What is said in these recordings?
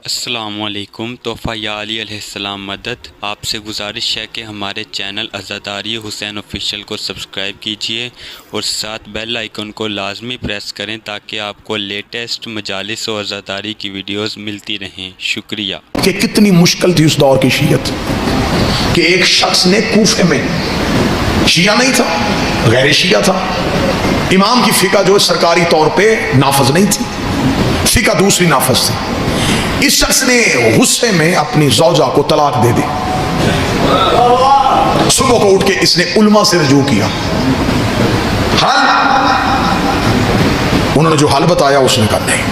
अस्सलामुअलैकुम। तोहफ़ा या अली अलैहिस्सलाम मदद। आपसे गुजारिश है कि हमारे चैनल अज़ादारी हुसैन ऑफिशियल को सब्सक्राइब कीजिए और साथ बेल आइकन को लाजमी प्रेस करें ताकि आपको लेटेस्ट मजालिस और अज़ादारी की वीडियोस मिलती रहें। शुक्रिया। कि कितनी मुश्किल थी उस दौर की शीयत कि एक शख्स ने कूफे में, शिया नहीं था, गैर शिया था, इमाम की फिका जो सरकारी तौर पे नाफज नहीं थी, फिका दूसरी नाफज थी। इस शख्स ने गुस्से में अपनी ज़ौजा को तलाक दे दी। सुबह को उठ के इसने उल्मा से रजू किया। हल उन्होंने जो हल बताया उसने कहा नहीं,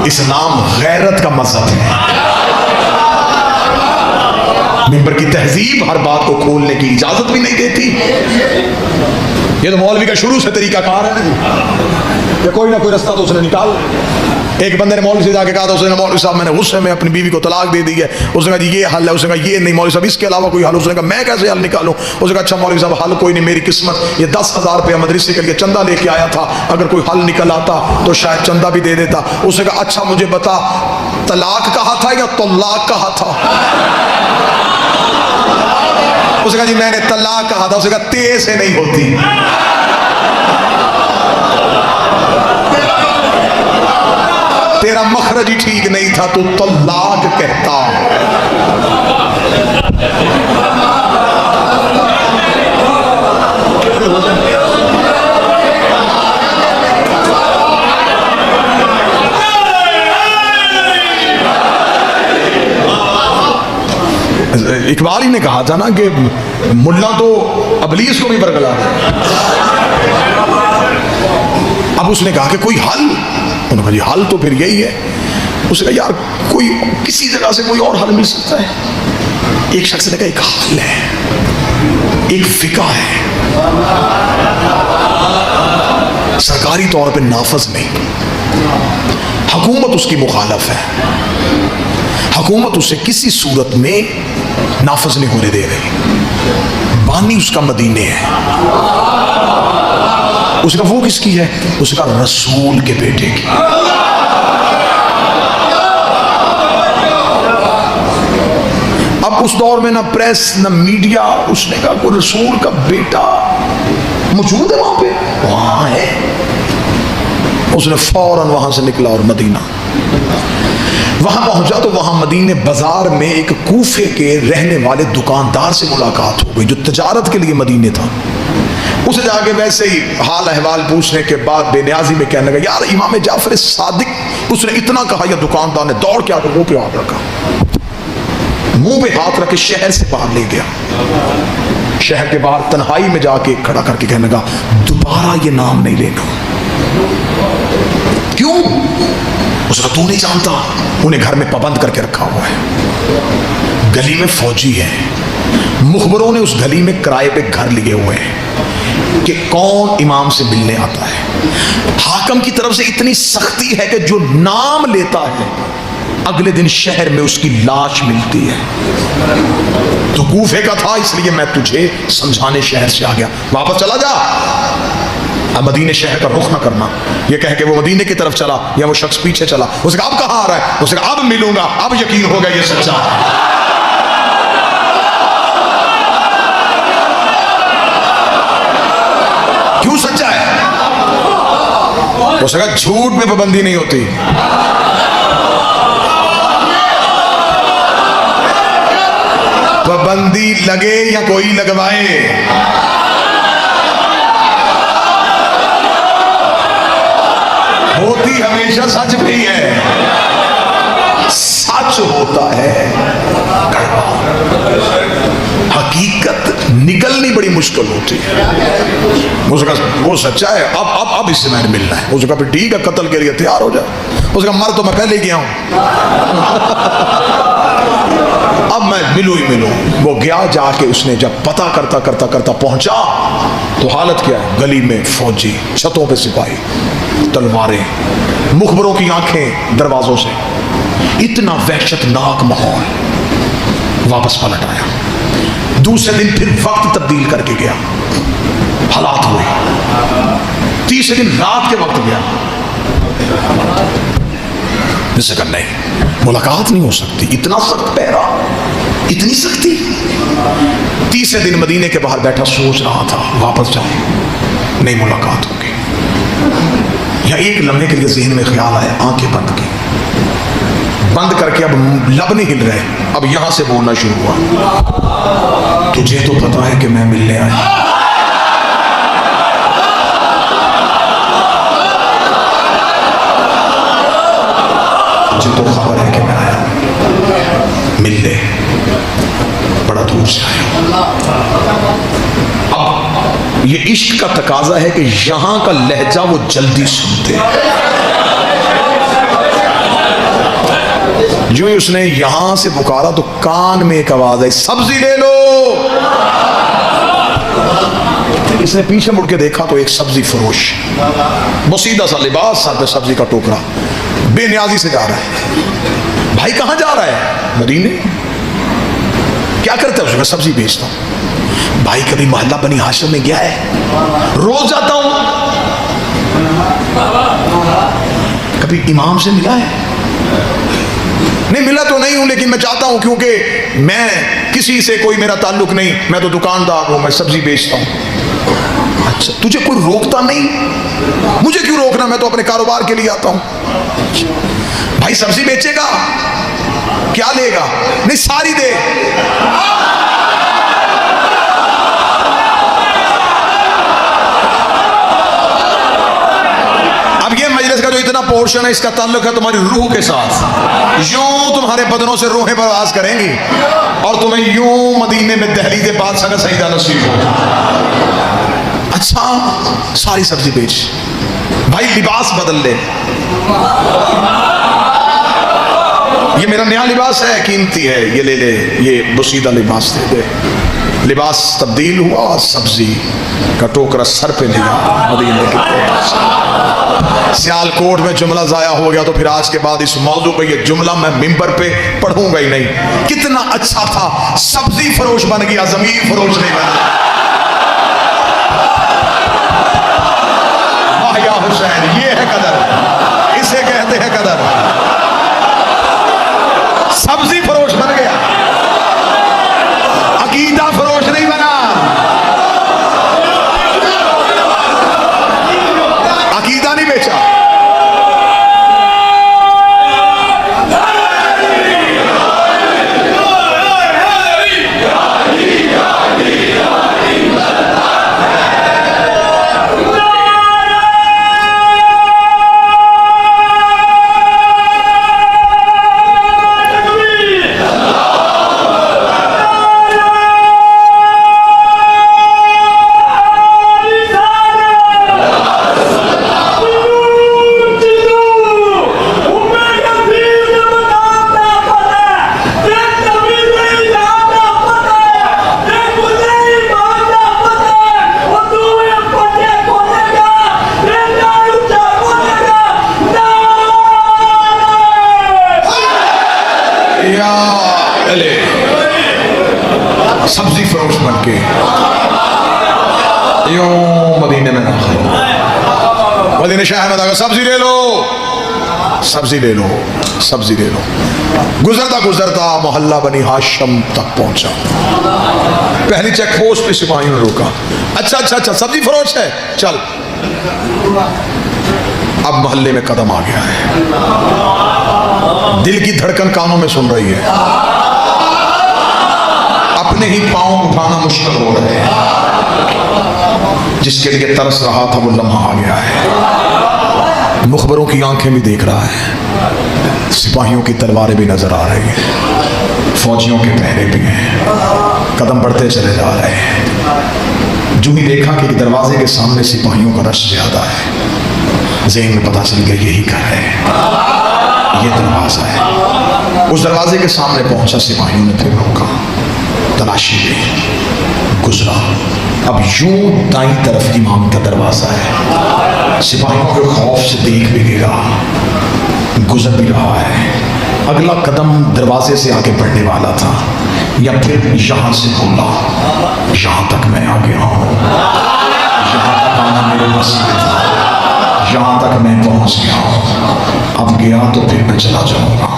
इस नाम गैरत का मजहब है। मिंबर की तहजीब हर बात को खोलने की इजाजत भी नहीं देती। ये तो मौलवी का शुरू से तरीका कार है ना, कोई ना कोई रास्ता तो उसने निकाल। एक बंदे ने मौलवी से जाके कहा था, उसने मौलवी साहब मैंने गुस्से में अपनी बीवी को तलाक दे दी है। उसने कहा जी ये हल है। उसने कहा ये नहीं मौलवी साहब, इसके अलावा कोई हल। उसने कहा मैं कैसे हल निकालूं। उसने कहा अच्छा मौलवी साहब हल कोई नहीं, मेरी किस्मत ये 10,000 रुपया मदरसे के लिए चंदा लेके आया था, अगर कोई हल निकल आता तो शायद चंदा भी दे देता। उसने कहा अच्छा मुझे बता, तलाक कहा था या तलाक कहा था? उसने कहा जी मैंने तलाक कहा था। उसने कहा ते से नहीं होती, तेरा मखरज ही ठीक नहीं था, तू तलाक कहता। इकबाल ही ने कहा था ना कि मुल्ला तो अबलीस को भी बरगला दे। अब उसने कहा कि कोई हल। उन्होंने कहा जी हल तो फिर यही है। उसने कहा यार कोई किसी जगह से कोई और हल मिल सकता है। एक शख्स ने कहा एक हल है, एक फिका है, सरकारी तौर पे नाफज नहीं, हुकूमत उसकी मुखालफ है, हुकूमत उसे किसी सूरत में नाफज नहीं होने दे रही, बानी उसका मदीने है। उसका वो किसकी है? उसका रसूल के बेटे की। अब उस दौर में ना प्रेस ना मीडिया, उसने कहा कोई रसूल का बेटा मौजूद है वहां पे, वहां है। उसने फौरन वहां से निकला और मदीना वहां पहुंचा तो वहां मदीने बाजार में एक कूफे के रहने वाले दुकानदार से मुलाकात हो गई जो तजारत के लिए मदीने था। उसे जाके वैसे ही हाल अहवाल पूछने के बाद बेनियाजी में कहने लगा यार इमाम जाफर सादिक। उसने इतना कहा या दुकानदार ने दौड़ के आकर मुंह पे हाथ रखा, मुंह पे हाथ रख के शहर से बाहर ले गया। शहर के बाहर तन्हाई में जाके खड़ा करके कहने लगा दोबारा ये नाम नहीं लेना। क्यों? उसका तू नहीं जानता, उन्हें घर में पाबंद करके रखा हुआ है, गली में फौजी है, मुखबरों ने उस गली में किराए पे घर लिए हुए हैं कि कौन इमाम से मिलने आता है। हाकम की तरफ से इतनी सख्ती है कि जो नाम लेता है अगले दिन शहर में उसकी लाश मिलती है। तो कूफे का था इसलिए मैं तुझे समझाने शहर से आ गया, वापस चला जा, अब मदीने शहर का रुख ना करना। ये कह के वो मदीने की तरफ चला या वो शख्स पीछे चला। उसने कहा अब कहाँ आ रहा है? उसने कहा अब मिलूंगा, अब यकीन होगा ये सच्चा है। क्यों सच्चा है? उसने कहा झूठ में पाबंदी नहीं होती, पाबंदी लगे या कोई लगवाए, होती हमेशा सच भी है। सच होता है हकीकत निकलनी बड़ी मुश्किल होती है। उसका वो सच्चा है, अब इससे मैंने मिलना है। उसका फिर ठीक है, कत्ल के लिए तैयार हो जाए। उसका मर तो मैं पहले गया हूं, अब मैं मिलूं ही मिलूं। वो गया, जाके उसने जब पता करता करता करता पहुंचा तो हालत क्या है? गली में फौजी, छतों पे सिपाही, तलवारें, मुखबरों की आंखें दरवाजों से, इतना वहशतनाक माहौल। वापस पलट आया, दूसरे दिन फिर वक्त तब्दील करके गया, हालात हुए। तीसरे दिन रात के वक्त गया, जिससे कहा नहीं, मुलाकात नहीं हो सकती। इतना सख्त पहरा, इतनी सख्ती। तीसरे दिन मदीने के बाहर बैठा सोच रहा था वापस जाऊं, नहीं मुलाकात होगी। या एक लम्हे के लिए जहन में ख्याल आया, आंखें बंद की, बंद करके अब लब नहीं हिल रहे, अब यहां से बोलना शुरू हुआ, तुझे तो पता है कि मैं मिलने आया। तुझे तो खबर है कि मैं आया मिलने, बड़ा दूर से आया। अब ये इश्क का तकाजा है कि यहां का लहजा वो जल्दी सुनते हैं। जो ही उसने यहां से पुकारा तो कान में एक आवाज आई, सब्जी ले लो। इसने पीछे मुड़ के देखा तो एक सब्जी फरोश, बसीदा सा लिबास, सर पे सब्जी का टोकरा, बेनियाजी से जा रहा है। भाई कहां जा रहा है? मदीने। क्या करता है? उसमें सब्जी बेचता हूं। भाई कभी मोहल्ला बनी हाशिम में गया है? रोज जाता हूं। कभी इमाम से मिला है? नहीं मिला तो नहीं हूं, लेकिन मैं चाहता हूं, क्योंकि मैं किसी से कोई मेरा ताल्लुक नहीं, मैं तो दुकानदार हूं, मैं सब्जी बेचता हूं। अच्छा, तुझे कोई रोकता नहीं? मुझे क्यों रोकना, मैं तो अपने कारोबार के लिए आता हूं। भाई सब्जी बेचेगा? क्या लेगा? नहीं सारी दे। अब ये मजलिस का जो इतना पोर्शन है, इसका ताल्लुक है तुम्हारी रूह के साथ। यूं तुम्हारे बदनों से रूहें परवाज करेंगी और तुम्हें यूं मदीने में दहलीज़े बादशाह का सईदा नसीब हो। अच्छा, सारी सब्जी बेच। भाई लिबास बदल ले, ये मेरा नया लिबास है, कीमती है, ये ले ले, ये बसीदा लिबास दे दे। लिबास तब्दील हुआ, सब्जी का टोकरा सर पे लिया, मदीने के सियालकोट में जुमला जाया हो गया, तो फिर आज के बाद इस मौजू पे ये जुमला मैं मिंबर पे पढ़ूंगा ही नहीं। कितना अच्छा था, सब्जी फरोश बन गया, जमीन फरोश नहीं बना। वाह या हुसैन, ये है कदर, इसे कहते हैं कदर। सब्जी फरोश बन गया, अकीदा फरोश नहीं बना। अकीदा नहीं बेचा। सब्जी फरोश बन के यूं मदीने में दाखिल, मदीने शहर में दाखिल, सब्जी ले लो, सब्जी ले लो, सब्जी ले लो। गुजरता गुजरता मोहल्ला बनी हाशिम तक पहुंचा। पहली चेक पोस्ट पे सिपाहियों ने रोका। अच्छा अच्छा अच्छा, सब्जी फरोश है, चल। अब मोहल्ले में कदम आ गया है, दिल की धड़कन कानों में सुन रही है, अपने ही पांव उठाना मुश्किल हो रहे हैं। जिसके लिए तरस रहा था वो लम्हा आ गया है। मुखबरों की आंखें भी देख रहा है, सिपाहियों की तलवारें भी नजर आ रही हैं, फौजियों के पहरे भी हैं। कदम बढ़ते चले जा रहे हैं। जो ही देखा कि दरवाजे के सामने सिपाहियों का रश ज्यादा है, ज़हन में पता चल गया यही घर है, ये दरवाजा है। उस दरवाजे के सामने पहुंचा, सिपाहियों ने फिर रोका, तलाशी ली, गुजरा। अब यूं दाईं तरफ इमाम का दरवाजा है, सिपाहियों के खौफ से देख भी नहीं रहा, गुजर भी रहा है। अगला कदम दरवाजे से आगे बढ़ने वाला था, या फिर यहां से बोला, यहां तक मैं आ गया हूं, यहां तक आना मेरे नसीब था, यहाँ तक मैं पहुँच गया हूँ, अब गया तो फिर मैं चला जाऊँगा,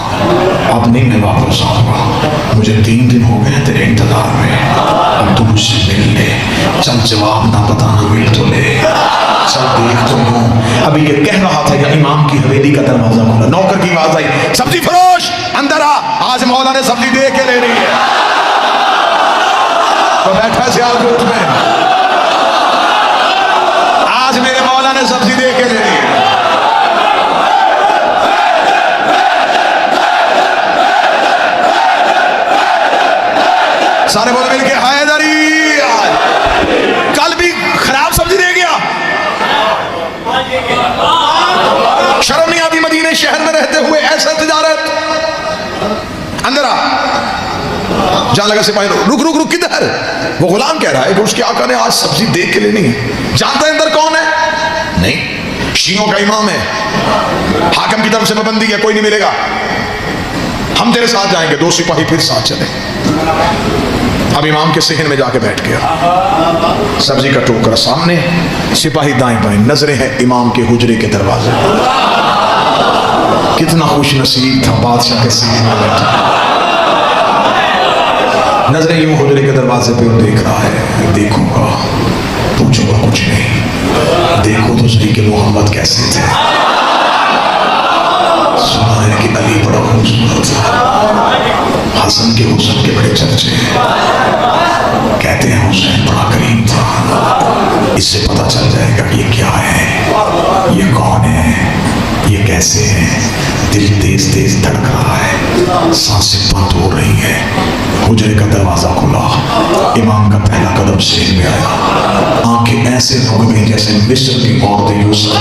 अब नहीं मैं वापस आऊँगा। मुझे 3 दिन हो गए तेरे इंतजार में, अब तू मुझसे मिल ले। चल जवाब ना बताना, मिल तो ले, चल देख तो लूं। अभी ये कह रहा था कि इमाम की हवेली का दरवाजा खोला, नौकर की आवाज आई, सब्जी फरोश अंदर आ, आज मौला ने सब्जी दे के ले रही है। तो बैठा सियालकोट में, आज मेरे मौला ने सब्जी दे के ले रही है। सारे बोले मिलके हैदरी, कल भी खराब सब्जी दे गया। शर्म नहीं आती मदीने शहर में रहते हुए ऐसा तिजारत। अंदर आ, जहां लगा सिपाही, रुक रुक रुक, किधर? वो गुलाम कह रहा है कि उसके आका ने आज सब्जी दे के लेनी है। जानता है अंदर कौन है? नहीं, शियों का इमाम है, हाकिम की तरफ से पाबंदी है, कोई नहीं मिलेगा, हम तेरे साथ जाएंगे। 2 सिपाही फिर साथ चले। अब इमाम के सेहन में जाके बैठ गया, सब्जी का टोकरा सामने, सिपाही दाएं बाएं, नजरें हैं इमाम के हुजरे के दरवाजे। कितना खुश नसीब था बादशाह के सेहन में बैठा, नजरें यूं हुजरे के दरवाजे पे देख रहा है। देखूंगा, पूछूंगा कुछ नहीं, देखो तो सही कि मोहम्मद कैसे थे। सुना है कि अली बड़ा खूबसूरत था, हसन के हुस्न के बड़े चर्चे, कहते हैं हुसैन बड़ा करीम था। इससे पता चल जाएगा कि ये क्या है, ये कौन है, ये कैसे है। दिल तेज तेज धड़क रहा है, सांसें बंद हो रही हैं। हुजरे का दरवाजा खुला, इमाम का पहला कदम सेहन में आया, आंखें ऐसे हो गई जैसे मिस्र की औरतें यूसुफ,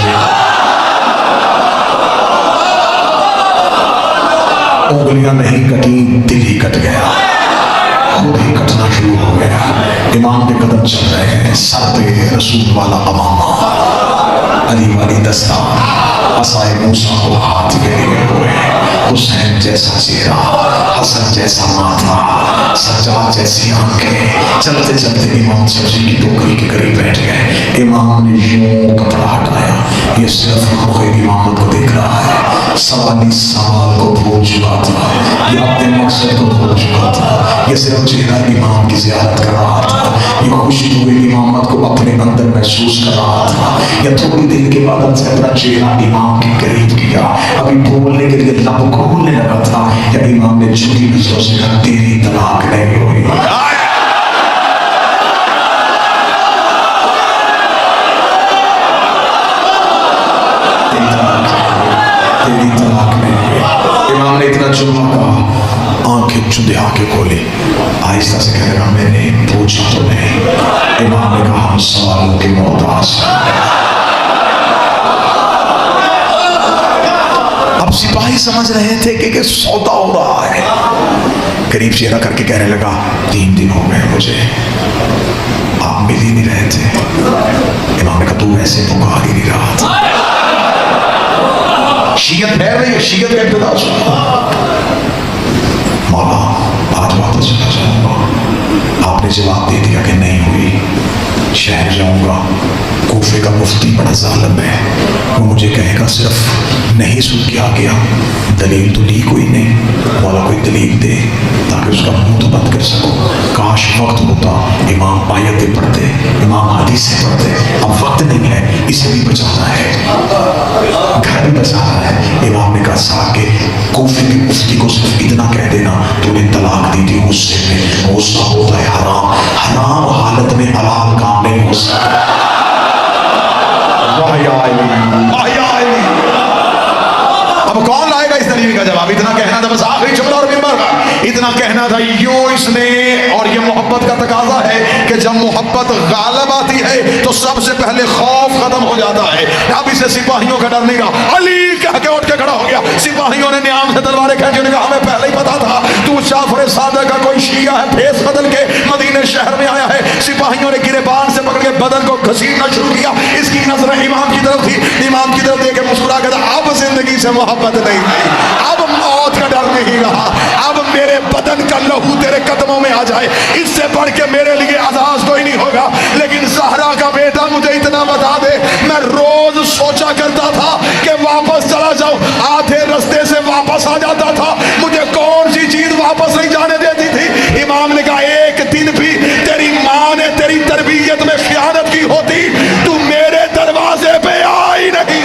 उंगलियां नहीं कटी, दिल ही कट गया, खुद ही कटना शुरू हो गया। इमाम के कदम चल रहे हैं, सर पे रसूल वाला अमामा, अली वाली दस्तार, असाए मूसा को हाथ में लिए हुए, हुसैन जैसा चेहरा, हसन जैसा माथा, सज्जाद जैसी आंखें। चलते चलते इमाम सब्जी की टोकरी के करीब बैठ गए। इमाम ने यूं कपड़ा हटाया, ये सिर्फ आंखों इमामत को देख रहा है। 44 साल को भूल चुका था, ये अपने मकसद को भूल चुका था, ये सिर्फ चेहरा इमाम की ज़ियारत कर रहा था, ये खुशी हुई इमामत को अपने अंदर महसूस कर रहा था। या थोड़ी देर के बाद से अपना चेहरा इमाम के करीब किया, अभी बोलने के लिए लब खोलने लगा था, या इमाम ने झुकी नजरों से कहा, तेरी तलाक नहीं हुई। तेरी तलाक नहीं हुई। इमाम ने इतना जुम्मा कहा, आंखें चुंदे आंखें खोली, आहिस्ता से कह रहा, मैंने पूछा तो नहीं। इमाम ने कहा, हम सवालों के मोहताज। अब सिपाही समझ रहे थे कि सौदा हो रहा है, करीब चेहरा करके कहने लगा, 3 दिन हो गए मुझे, आप मिल ही नहीं रहे थे। इमाम ने कहा, तू ऐसे पुकार ही नहीं रहा था। शीयत ठहर रही है, शीयत का इब्तिदा मौला, आज वापस चला जाऊंगा। आपने जवाब दे दिया कि नहीं हुई, शहर जाऊंगा, कूफे का मुफ्ती बड़ा जालिम है, वो मुझे कहेगा सिर्फ नहीं सुन के आ गया, दलील तो ली कोई नहीं, मौला कोई दलील दे ताकि उसका मुंह तो बंद कर सको। काश वक्त होता, इमाम आयतें पढ़ते, इमाम हदीसें पढ़ते, अब वक्त नहीं है, इसे भी बचाना है, घर भी बचाना है। इमाम ने कहा, साहब के कूफे के मुफ्ती को सिर्फ इतना कह देना, तूने तलाक दी थी गुस्से में, गुस्सा होता है हराम, हराम हालत में हलाल काम नहीं हो सकता। अब कौन लाएगा इस दलील का जवाब? इतना कहना था बस, आखिरी जुमला और मिंबर का इतना कहना था, यूं इसने। और ये मोहब्बत का तकाजा है कि जब मोहब्बत गालिब आती है तो सबसे पहले खौफ खत्म हो जाता है। अब इसे सिपाहियों का डर नहीं रहा, अली कह के उठ के खड़ा हो गया। सिपाहियों ने न्याम से तलवारें खींची, उन्होंने कहा, हमें पहले ही पता था तू जाफर सादिक का कोई शिया है, फेस बदल के मदीने शहर में आया है। सिपाहियों ने गिरेबान से पकड़ के बदन को घसीटना शुरू किया। इसकी नजरें इमाम की तरफ थी, इमाम की तरफ देख के मुस्कुरा के, अब जिंदगी से मोहब्बत नहीं रही, अब मौत का डर नहीं रहा, अब मेरे बदन का लहू तेरे कदमों में आ जाए, इससे बढ़ के मेरे लिए अजाज कोई नहीं होगा। लेकिन ज़हरा का बेटा मुझे इतना बता दे, मैं रोज सोचा करता था कि वापस चला जाऊं, आधे रास्ते से वापस आ जाता था, मुझे कौन सी चीज वापस नहीं जाने देती थी। इमाम ने कहा एक दिन भी तेरी माँ ने तेरी तरबियत में खियानत की होती, तू मेरे दरवाजे पे आ ही नहीं।